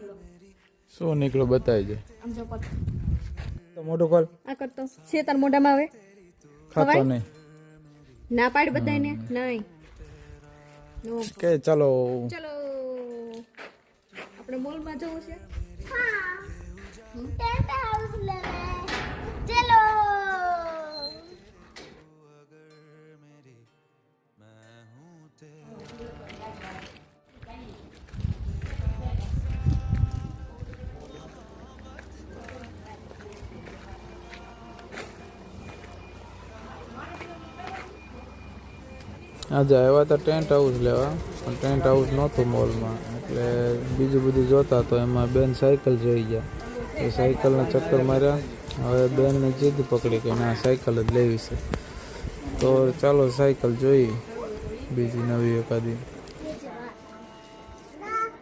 નીકળો. શું નીકળો બતાવી દે. આમ જો પત તો મોટો કોલ આ કરતો છે તાર મોઢામાં આવે ખાતો ખવાય? નહીં ના પાડ બધાને નહીં નો કે ચાલો ચલો આપણે મોલમાં જવું છે. हाँ टेंट हाउस लेवे चलो આજે આવ્યા હતા ટેન્ટ હાઉસ લેવા પણ ટેન્ટ હાઉસ નહોતું મોલમાં એટલે બીજું બધું જોતા તો એમાં બેન સાયકલ જોઈ ગયા એ સાયકલના ચક્કર માર્યા. હવે બેનને જીદ પકડી કે ના સાયકલ જ લેવી છે તો ચાલો સાયકલ જોઈ બીજી નવી એકાદી.